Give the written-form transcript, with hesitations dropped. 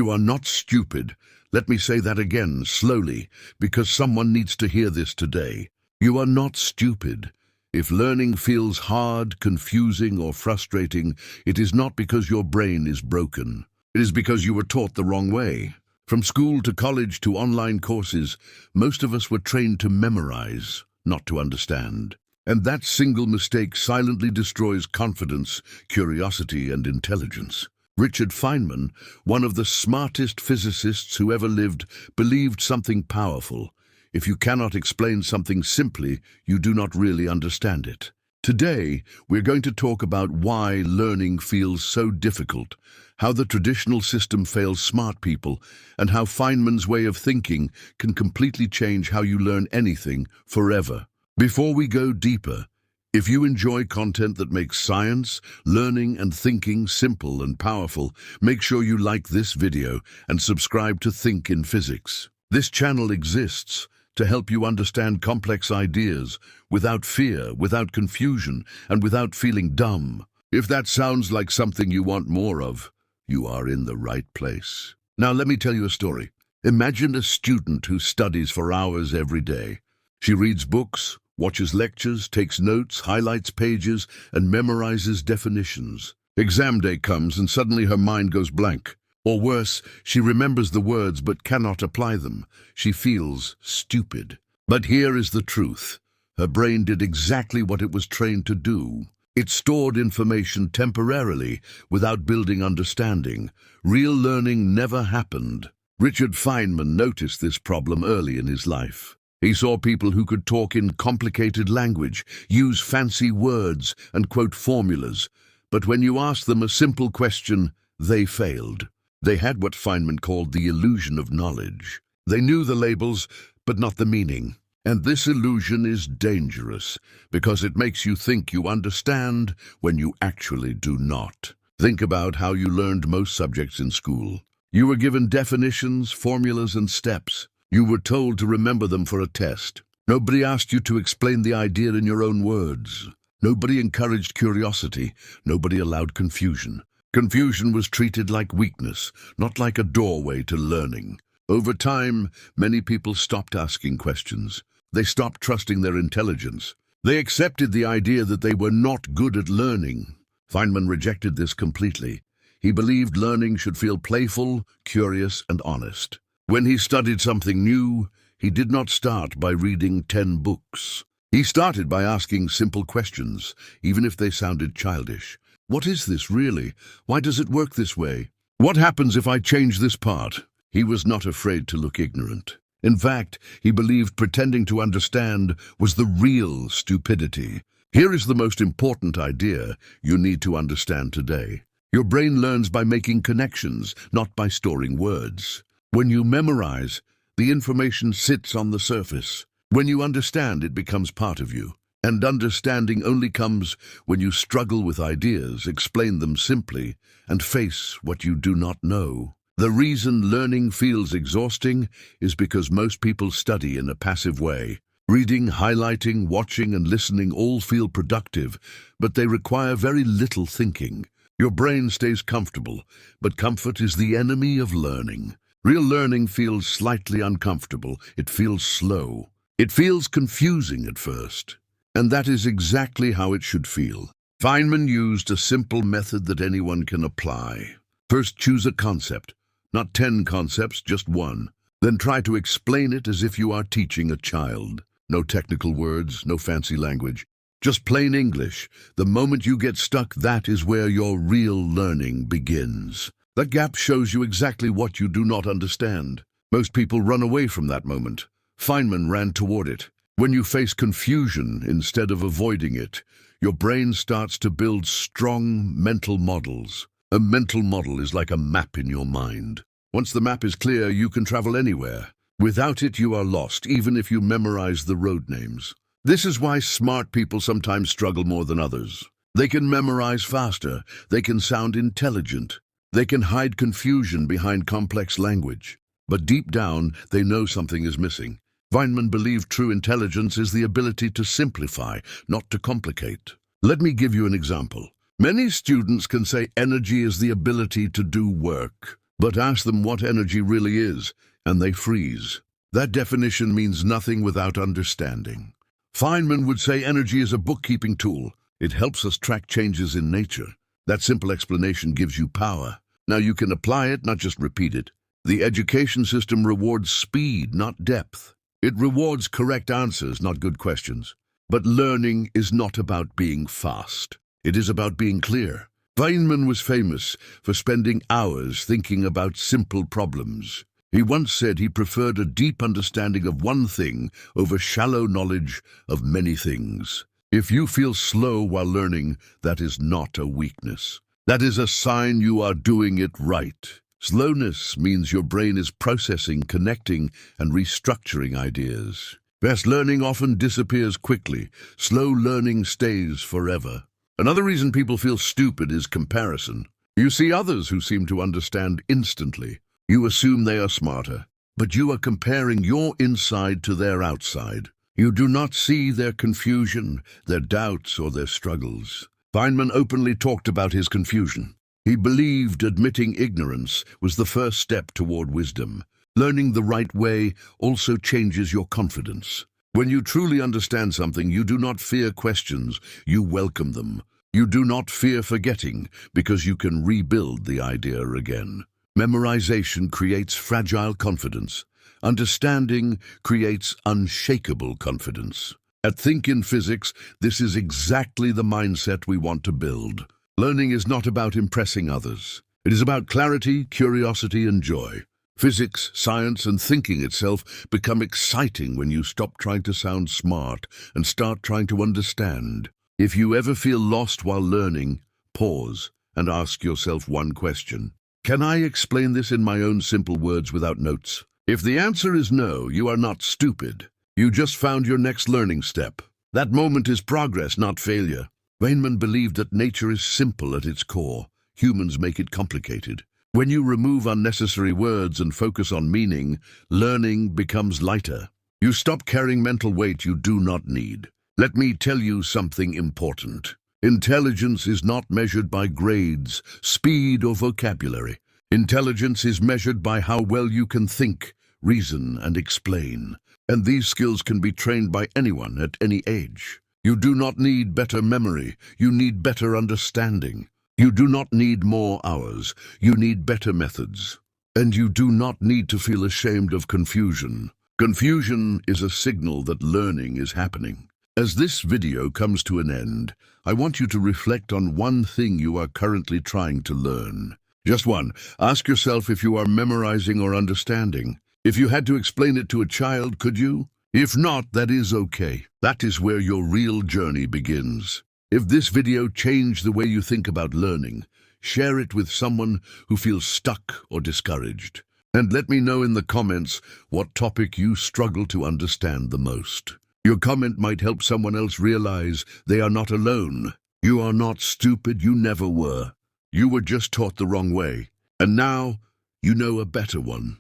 You are not stupid. Let me say that again, slowly, because someone needs to hear this today. You are not stupid. If learning feels hard, confusing, or frustrating, it is not because your brain is broken. It is because you were taught the wrong way. From school to college to online courses, most of us were trained to memorize, not to understand. And that single mistake silently destroys confidence, curiosity, and intelligence. Richard Feynman, one of the smartest physicists who ever lived, believed something powerful. If you cannot explain something simply, you do not really understand it. Today, we're going to talk about why learning feels so difficult, how the traditional system fails smart people, and how Feynman's way of thinking can completely change how you learn anything forever. Before we go deeper, if you enjoy content that makes science, learning, and thinking simple and powerful, make sure you like this video and subscribe to Think in Physics. This channel exists to help you understand complex ideas without fear, without confusion, and without feeling dumb. If that sounds like something you want more of, you are in the right place. Now let me tell you a story. Imagine a student who studies for hours every day. She reads books, watches lectures, takes notes, highlights pages, and memorizes definitions. Exam day comes and suddenly her mind goes blank. Or worse, she remembers the words but cannot apply them. She feels stupid. But here is the truth. Her brain did exactly what it was trained to do. It stored information temporarily without building understanding. Real learning never happened. Richard Feynman noticed this problem early in his life. He saw people who could talk in complicated language, use fancy words, and quote formulas. But when you asked them a simple question, they failed. They had what Feynman called the illusion of knowledge. They knew the labels, but not the meaning. And this illusion is dangerous, because it makes you think you understand when you actually do not. Think about how you learned most subjects in school. You were given definitions, formulas, and steps. You were told to remember them for a test. Nobody asked you to explain the idea in your own words. Nobody encouraged curiosity. Nobody allowed confusion. Confusion was treated like weakness, not like a doorway to learning. Over time, many people stopped asking questions. They stopped trusting their intelligence. They accepted the idea that they were not good at learning. Feynman rejected this completely. He believed learning should feel playful, curious, and honest. When he studied something new, he did not start by reading 10 books. He started by asking simple questions, even if they sounded childish. What is this really? Why does it work this way? What happens if I change this part? He was not afraid to look ignorant. In fact, he believed pretending to understand was the real stupidity. Here is the most important idea you need to understand today. Your brain learns by making connections, not by storing words. When you memorize, the information sits on the surface. When you understand, it becomes part of you. And understanding only comes when you struggle with ideas, explain them simply, and face what you do not know. The reason learning feels exhausting is because most people study in a passive way. Reading, highlighting, watching, and listening all feel productive, but they require very little thinking. Your brain stays comfortable, but comfort is the enemy of learning. Real learning feels slightly uncomfortable. It feels slow. It feels confusing at first. And that is exactly how it should feel. Feynman used a simple method that anyone can apply. First, choose a concept. Not 10 concepts, just one. Then try to explain it as if you are teaching a child. No technical words, no fancy language. Just plain English. The moment you get stuck, that is where your real learning begins. That gap shows you exactly what you do not understand. Most people run away from that moment. Feynman ran toward it. When you face confusion instead of avoiding it, your brain starts to build strong mental models. A mental model is like a map in your mind. Once the map is clear, you can travel anywhere. Without it, you are lost, even if you memorize the road names. This is why smart people sometimes struggle more than others. They can memorize faster. They can sound intelligent. They can hide confusion behind complex language. But deep down, they know something is missing. Feynman believed true intelligence is the ability to simplify, not to complicate. Let me give you an example. Many students can say energy is the ability to do work. But ask them what energy really is, and they freeze. That definition means nothing without understanding. Feynman would say energy is a bookkeeping tool. It helps us track changes in nature. That simple explanation gives you power. Now you can apply it, not just repeat it. The education system rewards speed, not depth. It rewards correct answers, not good questions. But learning is not about being fast. It is about being clear. Feynman was famous for spending hours thinking about simple problems. He once said he preferred a deep understanding of one thing over shallow knowledge of many things. If you feel slow while learning, that is not a weakness. That is a sign you are doing it right. Slowness means your brain is processing, connecting, and restructuring ideas. Fast learning often disappears quickly. Slow learning stays forever. Another reason people feel stupid is comparison. You see others who seem to understand instantly. You assume they are smarter, but you are comparing your inside to their outside. You do not see their confusion, their doubts, or their struggles. Feynman openly talked about his confusion. He believed admitting ignorance was the first step toward wisdom. Learning the right way also changes your confidence. When you truly understand something, you do not fear questions, you welcome them. You do not fear forgetting, because you can rebuild the idea again. Memorization creates fragile confidence. Understanding creates unshakable confidence. At Think in Physics, this is exactly the mindset we want to build. Learning is not about impressing others. It is about clarity, curiosity, and joy. Physics, science, and thinking itself become exciting when you stop trying to sound smart and start trying to understand. If you ever feel lost while learning, pause and ask yourself one question. Can I explain this in my own simple words without notes? If the answer is no, you are not stupid. You just found your next learning step. That moment is progress, not failure. Feynman believed that nature is simple at its core. Humans make it complicated. When you remove unnecessary words and focus on meaning, learning becomes lighter. You stop carrying mental weight you do not need. Let me tell you something important. Intelligence is not measured by grades, speed, or vocabulary. Intelligence is measured by how well you can think, reason, and explain. And these skills can be trained by anyone at any age. You do not need better memory, you need better understanding. You do not need more hours, you need better methods. And you do not need to feel ashamed of confusion. Confusion is a signal that learning is happening. As this video comes to an end, I want you to reflect on one thing you are currently trying to learn. Just one. Ask yourself if you are memorizing or understanding. If you had to explain it to a child, could you? If not, that is okay. That is where your real journey begins. If this video changed the way you think about learning, share it with someone who feels stuck or discouraged. And let me know in the comments what topic you struggle to understand the most. Your comment might help someone else realize they are not alone. You are not stupid, you never were. You were just taught the wrong way. And now, you know a better one.